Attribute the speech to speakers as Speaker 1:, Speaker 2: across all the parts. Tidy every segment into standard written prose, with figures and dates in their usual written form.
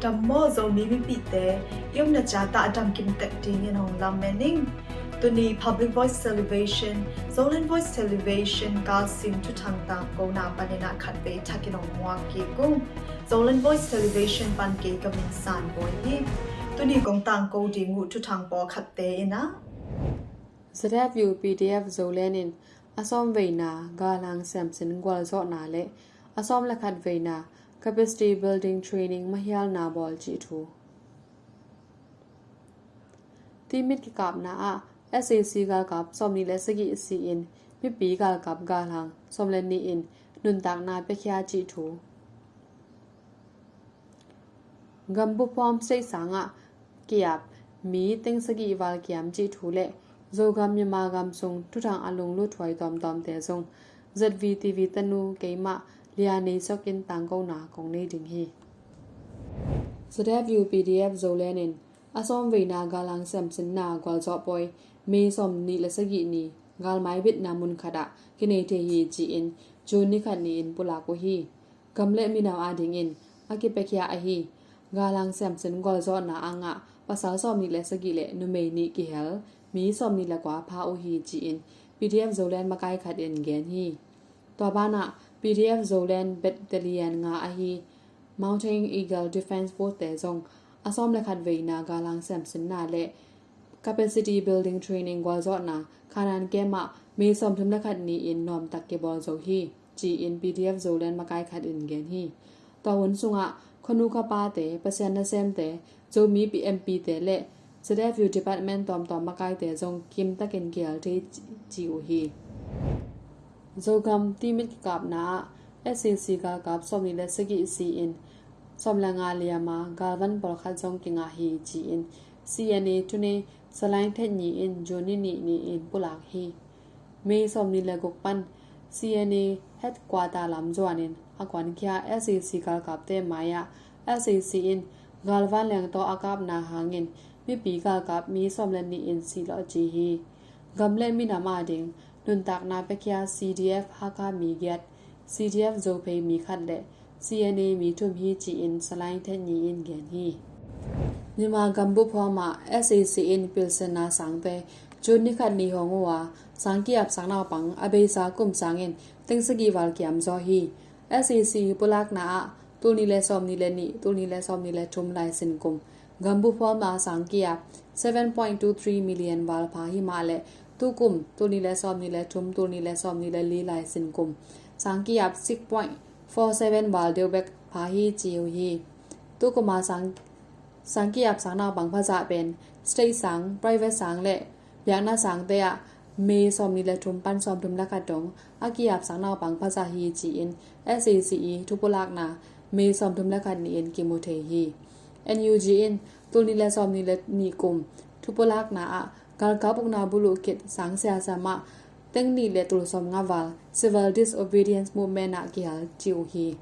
Speaker 1: ดัมโมโซมีมิปิเตยมนาจาตาดัมกิมเตติงin hong lam meningตุนี public voice television Zolan voice television กาซิมทุทางตามโกนาปานินาขัดเบทักินองมัวเกกุง Zolan voice television ปันเกกมินสานบอยฮีตุนีกงตางโกดีงูทุทางปอขัดเตนะ
Speaker 2: ZFU PDF Zolanin Asom Veina Galang Samson Gwalzo Nale Asom Lakhat Veina Capacity Building Training Mahyal Nabol G2 Timit Kikap Na SAC Gal Kap Somni Lesagi Sin Mipi Gal Kap Galang Somleni In Nuntak Na Pekya G2 Gambu Pom State Sanga Kiap Mi Teng Sagi Val Kiam G2 Le Zogam Yamagam Sung Tutang Alung Lutwai Tom Te Sung ZVTV Tanu Keima Liani Sokin Tango Na Kong Ne Ding Hi ZFU PDF Zolanin Asom Veina Galang Samson Na Gwalzo Boy Me Som Ni Lesagi Ni Gal Mai Bit Namun Khada Kine Te Hi Ji In Juni Khat Ni In Pulako Hi Gamle Minaw Ading In Akipekya Ahi Galang Samson Gwalzo Na Anga Pasal Som Ni Lesagi Le Nume Ni Kihelมีสมนิละกว่าพาโอฮีจีอิน PDF Zolan มาไกลขัดเอ็นแกนฮีตัวบ้านะ PDF Zolan Battalion งาอาฮี Mountain Eagle Defense Force แต่จงอาซอมและขัดเวนากาลังแซมสันนาและ Capacity Building Training กว่าจอดนะคานันแกมะมีสมทุมและขัดนี้อินนอมตักเกบอลโซฮีจีอิน PDF Zolan มาไกลขัดเอ็นแกนฮีตัววันสุงะคนนูคาปาแต่เปอร์เซ็นต์นะเซมแต่โจมี PMP แต่และZFU Department Tom Makai Te Zong Kim Taken Kial Te Jiu Hi Zogam Timit Kap Na SAC Ga Kap Somni Le Sagi Si In Somlanga Liama Galvan Polkhat Zong Kinga Hi Ji In CNA Tune Salain Thet Ni In Joni Ni In Pulak Hi Me Somni Le Gokpan CNA Headquarter Lam Zwanin Akwan Kya SAC Ga Kap Te Maya SAC In Galvan Lang To Akap Na Hanginมีปีกากับมีสมเลนีอินซีลอจีฮีกำเล่นมีนามาดิงนุนตักนาเปกยา CDF ฮักามีเกต CDF โจเพมีขัดเละ CNA มีทุ่มฮีจีอินสไลน์เทนีอินเกนฮีมีมากำบุพอมา SAC อินปิลเซนาสังเตจุนนิขัดนีฮงวัวสังเกียบสังนาปังอเบซากุมสังอินติงสกีวาลเกียมจอฮี SAC ปุลักนาตูนีเลซอมนีเลนีตูนีเลซอมนีเลทุมไลสินกุมGambu Poma Sankia 7.23 million Val Pahimale Tukum Tunile Somnile Tum Tunile Somnile Li Lai Sinkum Sankia 6.47 Val Deubek Pahi Jiuhi Tukuma Sankia Sangna Bang Phaja Ben State Sang Private Sang Le Byana Sang Tea Me Somnile Tum Pan Som Tum Lakadong Akia Sangna Bang Phaja Hi Ji In SACE Tupulak Na Me Som Tum Lakat Ni In Kimote Hi NUG in Tulnile Somnile Nikum Tupolak Na Galkapuk Na Bulu Kit Sang Sia Sama Tengni Le Tul Som Ngaval Civil Disobedience Movement Na Kial Jiu Hi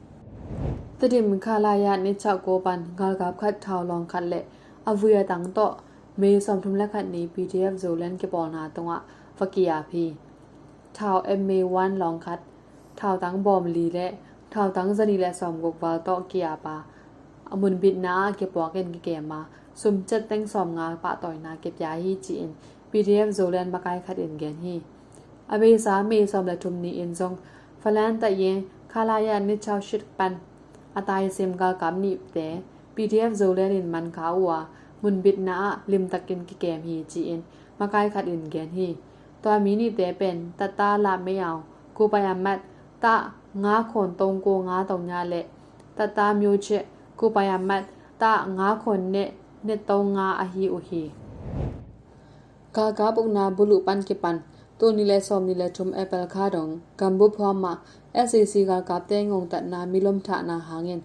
Speaker 2: Tadim Kalaya Ni Chak Goban Galkap Khat Thao Long Khat Le Avuya Tang To Me Som Tum Lakat Ni PDF Zolan Ke Pol Na Tonga Fakia Phi Thao MA1 Long Khat Thao Tang Bom Li Le Thao Tang Zani Le Som Gok Wal To Kia Paอมุนบิดนาเก็บปอกเก็นเกมมาซุมจัดแต่งสอมงาปะต่อยนาเก็บยาฮีจีน PDF โซแลนบากายคัดเอ็นแกนฮีอเบซาเมซอมและทุมนีอินซงฟลันตะเยงคาลายานิชาวชิดปันอตายเซมกากับนีแต่ PDF โซแลนอินมันขาวมุนบิดนาลิมตะกินเกมฮีจีนบากายคัดเอ็นแกนฮีตัวมีนี่แต่เป็นตาตาลาไม่เอากูไปอามัดตางาขนตรงโกงาตรงยาเละตาตามิวเชกูไปอามัดตางาคนเนตงาอหีอุฮีกากาบุกนาบุลุปันกิปันตัวนิเลซอมนิเลทุมเอเปลคาดงกัมบุพอมา SAC กากาเตงงตัดนามิลมทะนาหาเงิน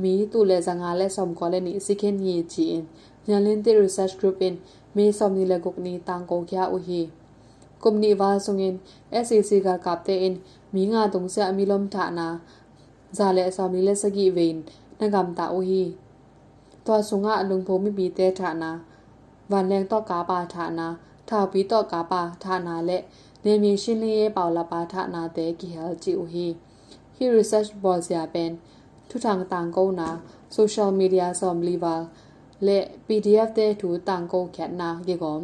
Speaker 2: มีตุเลจังาและซอมกอเลนิสิเคนฮีจีอินญาลินติรีเสิร์ชกรุ๊ปอินมีซอมนิเลกุกนีตังโกคยาอุฮีกุมนิวาซุงอิน SAC กากาเตอินมีงาตงเสมิลมทะนาซาเลซอมนิเลสกีเวนนกำตาอุฮีตัวสุงะลุงโพมิบีเตฐานาวันแรงต่อกาปาฐานาท้าวปีต่อกาปาฐานาและเนมีชินเลเปาลาปาฐานาเตกิเฮลจิอุฮีฮีรีเสิร์ชบอลเซียเป็น ทุทางต่างกูนาโซเชียลมีเดียซอมลีวาและ PDF เตถูต่างกูแคทนาเกกอม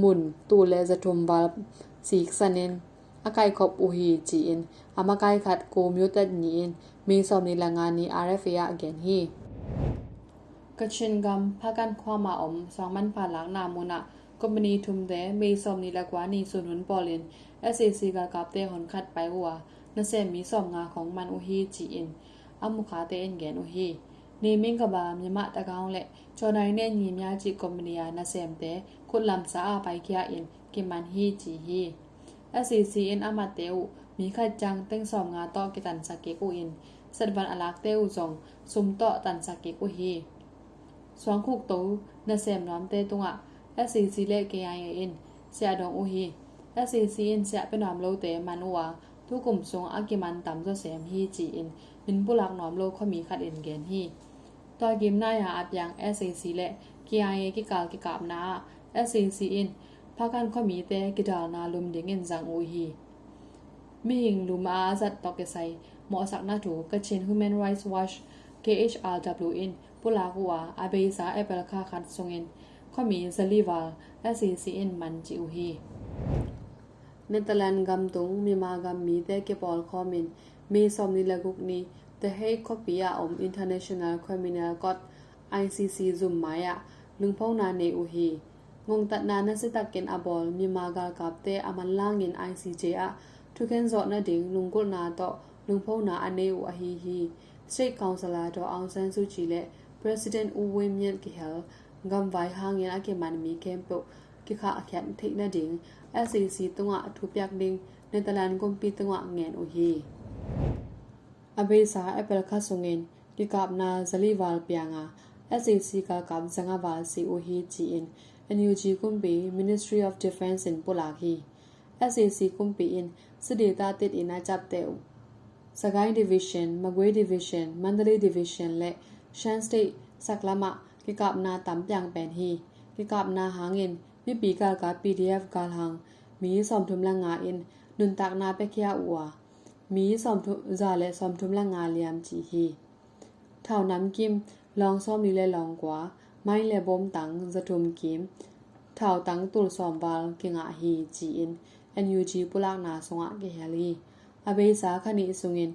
Speaker 2: มุนตูเลจะทุมวาสีกสันเนนอาไกขอบอุฮีจีอินอามาไกขัดกูมิวตัดนีอินมีซอมนิลางานี RFA อเกนฮีกชินกัมพากันความมาอมสองมันผ่านหลังนามุนะกมณีทุมเตมีซอมนิลากวานีสุนหุนปอลิน SAC กากับเตหอนขัดไปหัวนั่นเซมีซอมงาของมันอุฮีจีอินอามุขาเตเอ็นเกนอุฮีนีมิงกบามยมะตะกาวและจอนายเนนยิมยาจิกมณียานาเซมเตคุลำสาอาไปเกียอินกิมันฮีจีฮี SAC อินอามาเตวมีขัดจังเต็งซอมงาต่อกิตันสเกกูอินสัดวันอลักเตวจงซุมต่อตันสเกกูฮีสวงคุกตูนาเซมน้อมเตตุงะ SAC เลก KIN เสียดองอุฮี SAC อินเสียเป็นน้อมโลเตมันวัวทุกกลุ่มทรงอากิมันต่ำตัวเสมฮีจีอินมินผู้หลักน้อมโลเขามีขัดเอ็นเกนฮีต่อกิมหน้าหาอับยัง SAC และ KIA กิกาลกิกาบนา SAC อินพากันเขามีเตกิดาลนาลุมเดงเงินจังอุฮีมีหิงลุมอาจัดตอกเกไซหมอสักนาถูกระเชน Human Rights Watch KHRW อินผู้หลักวัวอาเบซาเอเปลคาคัดทรงอินเขามีซาลีวาล SAC อินมันจิอุฮีเนเธอร์แลนด์กำตุงมีมากำมีแต่เก็บอลคอมินมีสมนิลกุกนี้แต่ให้คอปียาอม International Criminal Court ICC ซุมมายะลึงพงนาเนอุฮีงงตัดนานาสิตักเกนอบอลมีมากากับเตอามันล่างเงิน ICJ อะทุกเคนจอดนาดิงลุงกุลนาโตลึงพงนาอเนอุอฮีฮี State Councilor โตองซันซูจีและ President อูเวมเมียนกิเฮลกำไว้ห่างเงินอาเกมันมีเคมโปกิขาแคทเทคนาดิงSAC ตงะทุบยักดิงเนเธอร์แลนด์กุมปีตงะเงินอุฮีอเบซาเอเปลคาสงเงินกิกาบนาซาลีวาลเปียงา SAC กากับจังหวาซีอุฮีจีอิน NUG กุมปี Ministry of Defense in ปุลาฮี SAC กุมปีอินสเดตาติดอินาจับเตวสกายดิวิชั่นมะกวยดิวิชั่นมันเดลีดิวิชั่นและชันสเตทสักละมะกิกาบนาตัมเปียงแปนฮีกิกาบนาหาเงินมีปีกาลกับ PDF กาลหังมีสอมทุมละงาอินนุนตักนาเปเคียอัวมีสอมทุจาและสอมทุมละงาเลียมจีฮีเท่าน้ำกิมลองซ้อมนี่และลองกว่าไม่และบมตังจะทุมกิมเท่าตังตุลสอมบาลกิงะฮีจีอิน NUG ปุลากนาสงะเกเฮลีอเบสาคณิสุงิน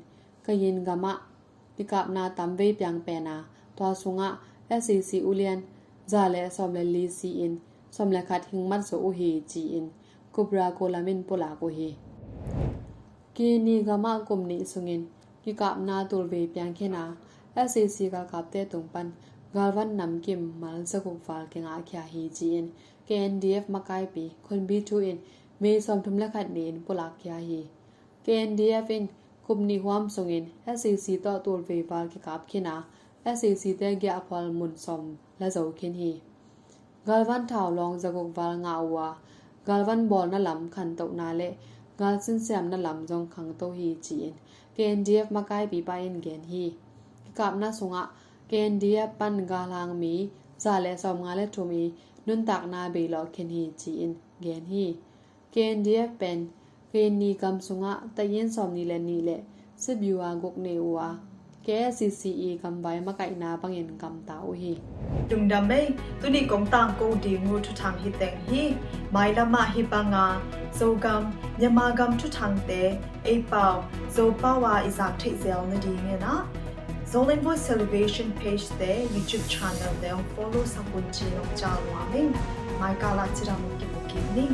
Speaker 2: กยินกะมะปิกาบนาตัมเวเปียงแปนาตัวสงะ SCC อุเลียนจาและสอมและลีซีอินสมเลขัดหิงมัดโซอุฮีจีอินกุบราโกลามินปุลาโกฮีกีนีกามากมนิสุงินกิกาบนาตุลเวเปียงเคนา SAC กากับเตตุงปันกาลวันนำกิมมัลสกุกฟาลเกงอาเคียฮีจีอิน KNDF มาไกปีคนบีทูอินเมสอมทุมเลขัดเนนปุลาเคียฮี KNDF อินคุมนิความสุงิน SAC ต่อตุลเวฟาลกิกาบเคนา SAC เตเกียอพอลมุนสมและโจเคนฮีกาลวันท่าวลองจะกวาลงาวัวกาลวันบอลน่ะลำขันตกนาเละกาลสินเสียมน่ะลำจงขังโตฮีจีน KNDF มาไกปีไปอินเกนฮีกับน่าสงะ KNDF ปันกาลางมีซาเลสอมงาเลทุมีนุนตักนาเบลอเคนฮีจีนเกนฮี KNDF เป็นเกนีกำสงะตะยินสอมนีเลนีเลสิบยูอากกเนวัวKCCE กำไว้มาไกนาปังเงินกำตาอุฮี
Speaker 1: ดุงดำเมตุนีกงตางกูดีงูทุทังฮิเตงฮีไมละมาฮิปังาโซกัมยามากำทุทังเตเอเปาโซปาวาอิซักเทเซลนดีเงนะ Zolan Voice Celebration page เต YouTube channel เต follow สักคนจีนองจาวามิงไมกาลาจิรามุกิมุกิมิง